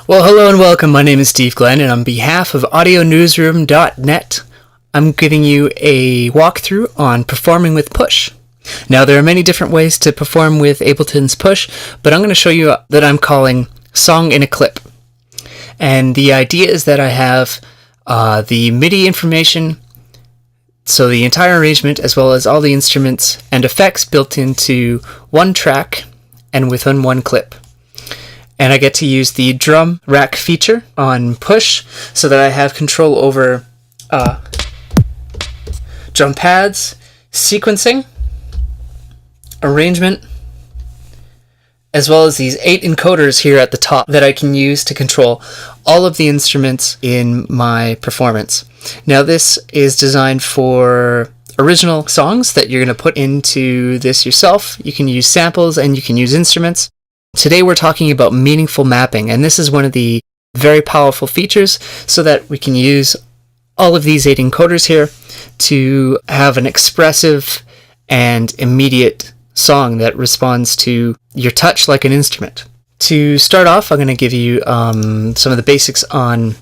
Well, hello and welcome. My name is Steve Glenn, and on behalf of AudioNewsroom.net, I'm giving you a walkthrough on performing with Push. Now, there are many different ways to perform with Ableton's Push, but I'm going to show you that I'm calling Song in a Clip. And the idea is that I have the MIDI information, so the entire arrangement as well as all the instruments and effects built into one track and within one clip. And I get to use the drum rack feature on Push so that I have control over drum pads, sequencing, arrangement, as well as these 8 encoders here at the top that I can use to control all of the instruments in my performance. Now, this is designed for original songs that you're going to put into this yourself. You can use samples and you can use instruments. Today we're talking about meaningful mapping, and this is one of the very powerful features so that we can use all of these 8 encoders here to have an expressive and immediate song that responds to your touch like an instrument. To start off, I'm going to give you some of the basics on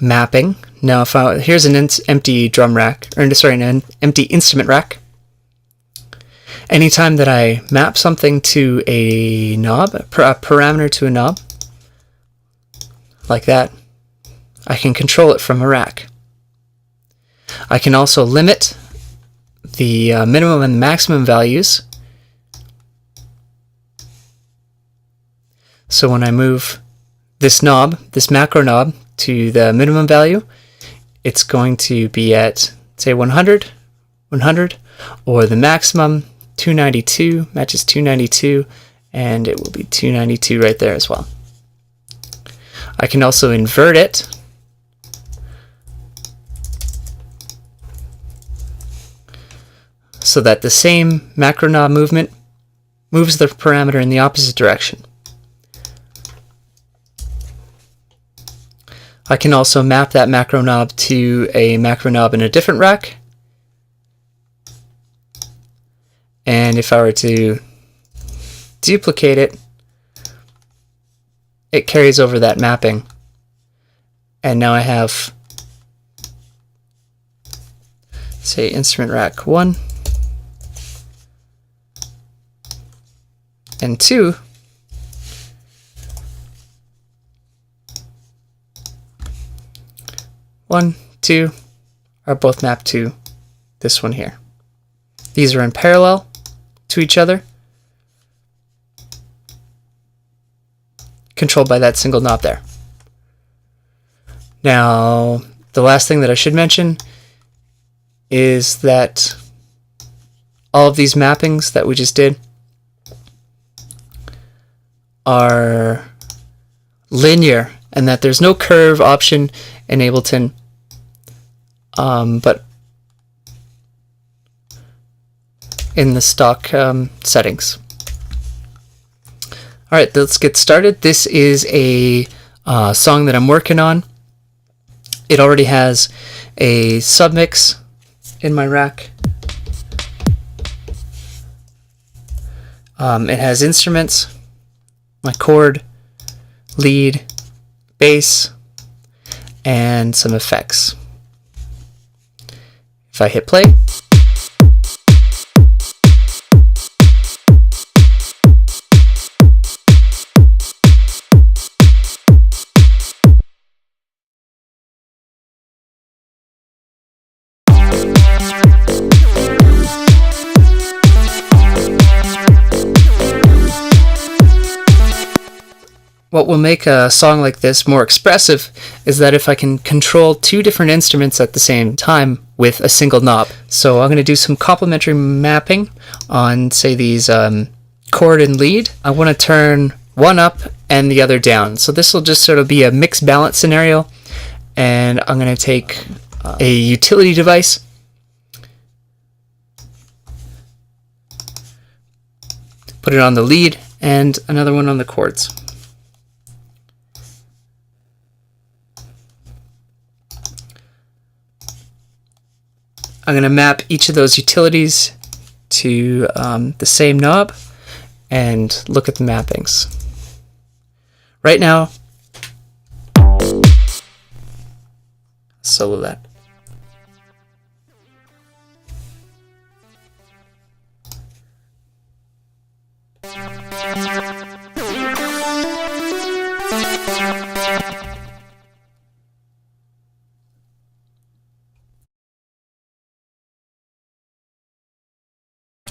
mapping. Now, here's an empty drum rack, or sorry, an empty instrument rack. Anytime that I map something to a knob, a parameter to a knob, like that, I can control it from a rack. I can also limit the minimum and maximum values. So when I move this knob, this macro knob, to the minimum value, it's going to be at, say, 100, 100, or the maximum, 292, matches 292, and it will be 292 right there as well. I can also invert it so that the same macro knob movement moves the parameter in the opposite direction. I can also map that macro knob to a macro knob in a different rack. And if I were to duplicate it, it carries over that mapping. And now I have, say, instrument rack 1 and 2. One, 2 are both mapped to this one here. These are in parallel to each other, controlled by that single knob there. Now, the last thing that I should mention is that all of these mappings that we just did are linear, and that there's no curve option in Ableton, but in the stock settings. Alright, let's get started. This is a song that I'm working on. It already has a submix in my rack. It has instruments, my chord, lead, bass, and some effects. If I hit play, what will make a song like this more expressive is that if I can control 2 different instruments at the same time with a single knob. So I'm going to do some complementary mapping on, say, these chord and lead. I want to turn one up and the other down. So this will just sort of be a mixed balance scenario. And I'm going to take a utility device, put it on the lead, and another one on the chords. I'm going to map each of those utilities to the same knob and look at the mappings. Right now, solo that.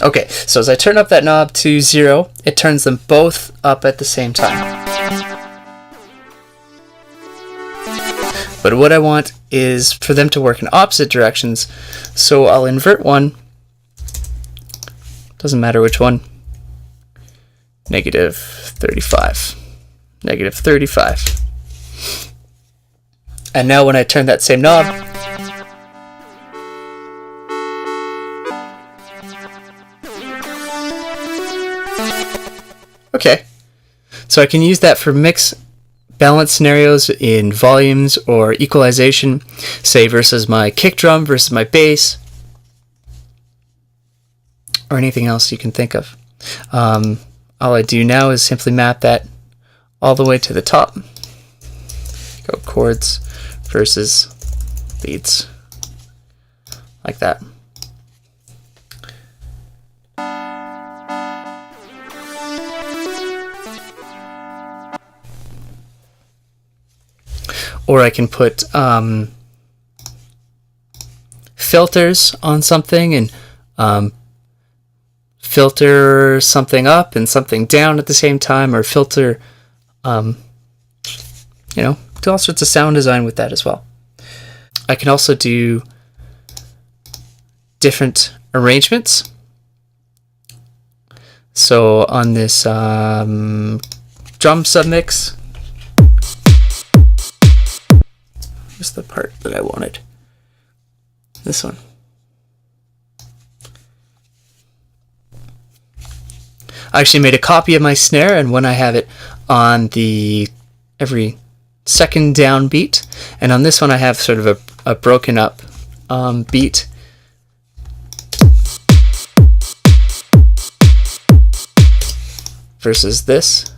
Okay, so as I turn up that knob to 0, it turns them both up at the same time. But what I want is for them to work in opposite directions, so I'll invert one, doesn't matter which one, -35, -35. And now when I turn that same knob, okay, so I can use that for mix balance scenarios in volumes or equalization, say versus my kick drum versus my bass, or anything else you can think of. All I do now is simply map that all the way to the top. Go chords versus leads, like that. Or I can put filters on something and filter something up and something down at the same time, or filter, you know, do all sorts of sound design with that as well. I can also do different arrangements. So on this drum submix, where's the part that I wanted? This one. I actually made a copy of my snare, and when I have it on the every second down beat, and on this one I have sort of a broken up beat. Versus this.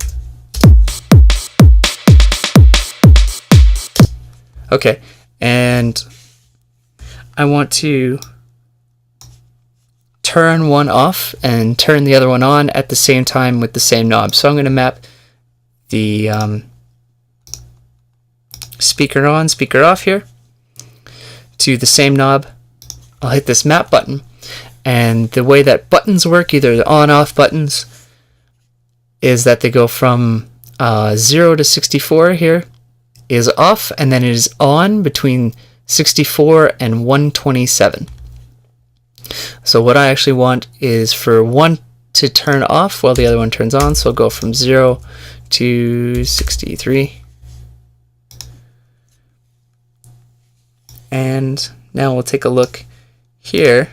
Okay, and I want to turn one off and turn the other one on at the same time with the same knob. So I'm going to map the speaker on, speaker off here to the same knob. I'll hit this map button, and the way that buttons work, either the on-off buttons, is that they go from 0 to 64 here is off, and then it is on between 64 and 127. So what I actually want is for one to turn off while the other one turns on, so I'll go from 0 to 63. And now we'll take a look here,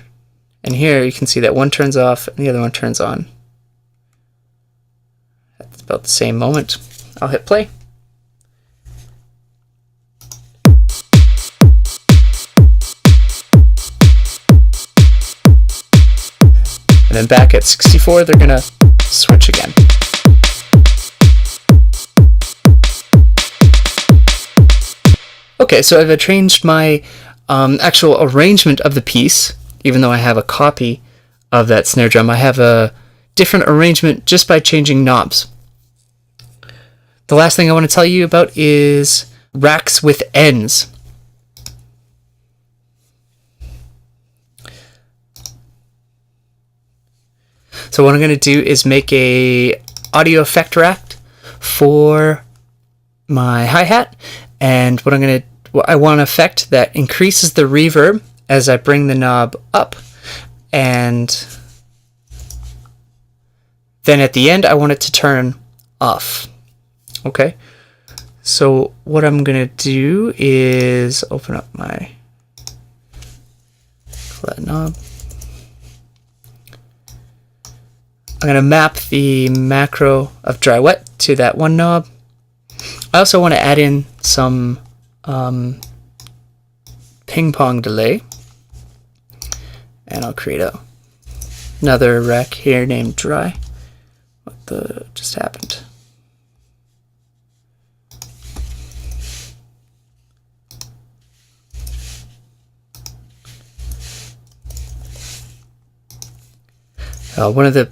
and here you can see that one turns off and the other one turns on at about the same moment. I'll hit play. And then back at 64, they're gonna switch again. Okay, so I've changed my actual arrangement of the piece. Even though I have a copy of that snare drum, I have a different arrangement just by changing knobs. The last thing I want to tell you about is racks with ends. So what I'm going to do is make a audio effect rack for my hi-hat, and I want an effect that increases the reverb as I bring the knob up, and then at the end I want it to turn off. Okay, so what I'm going to do is open up my flat knob. I'm going to map the macro of dry wet to that one knob. I also want to add in some ping pong delay, and I'll create another rack here named dry. What just happened? One of the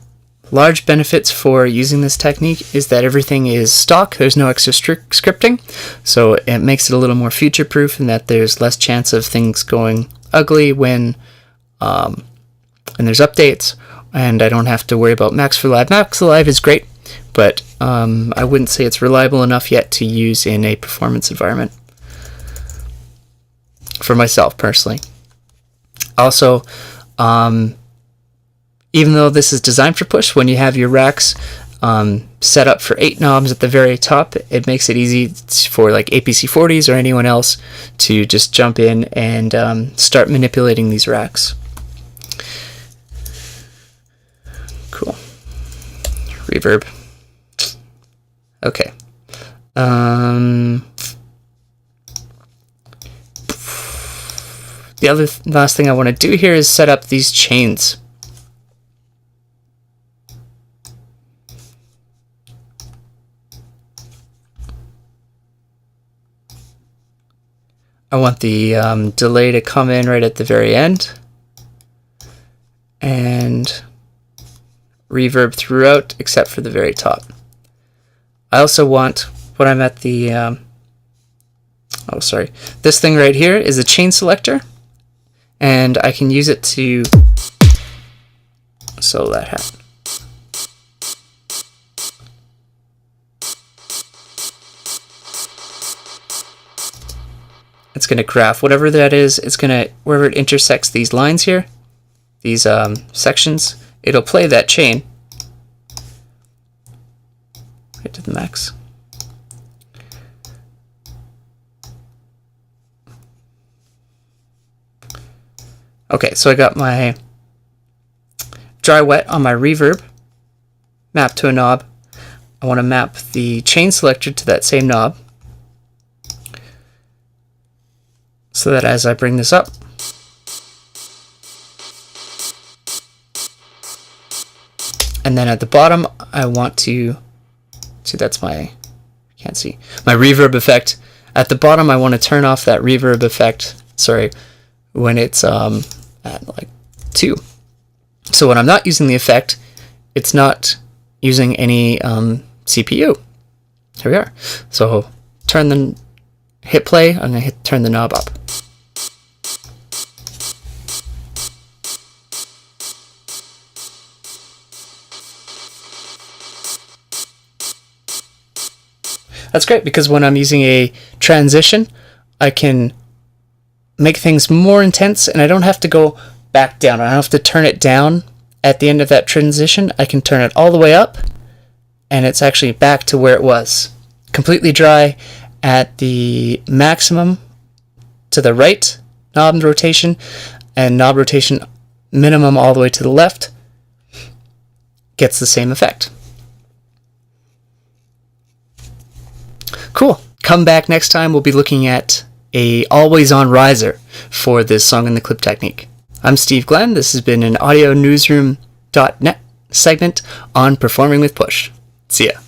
large benefits for using this technique is that everything is stock. There's no extra scripting, so it makes it a little more future-proof, and that there's less chance of things going ugly when there's updates, and I don't have to worry about Max for Live. Max for Live is great, but I wouldn't say it's reliable enough yet to use in a performance environment for myself personally. Also, even though this is designed for push, when you have your racks set up for 8 knobs at the very top, it makes it easy for like APC40s or anyone else to just jump in and start manipulating these racks. Cool. Reverb. Okay. The last thing I want to do here is set up these chains. I want the delay to come in right at the very end, and reverb throughout except for the very top. I also want, when I'm at the, this thing right here is a chain selector, and I can use it to solo that hat. It's going to graph whatever that is. It's going to, wherever it intersects these lines here, these sections, it'll play that chain right to the max. Okay, so I got my dry wet on my reverb mapped to a knob. I want to map the chain selector to that same knob, so that as I bring this up, and then at the bottom I want to see, that's my, can't see, my reverb effect. At the bottom I want to turn off that reverb effect, when it's at like 2. So when I'm not using the effect, it's not using any CPU. Here we are. So hit play, I'm going to turn the knob up. That's great, because when I'm using a transition, I can make things more intense, and I don't have to go back down. I don't have to turn it down at the end of that transition. I can turn it all the way up, and it's actually back to where it was. Completely dry at the maximum to the right knob rotation, and knob rotation minimum all the way to the left gets the same effect. Cool. Come back next time. We'll be looking at a always on riser for this song in the clip technique. I'm Steve Glenn. This has been an AudioNewsroom.net segment on performing with Push. See ya.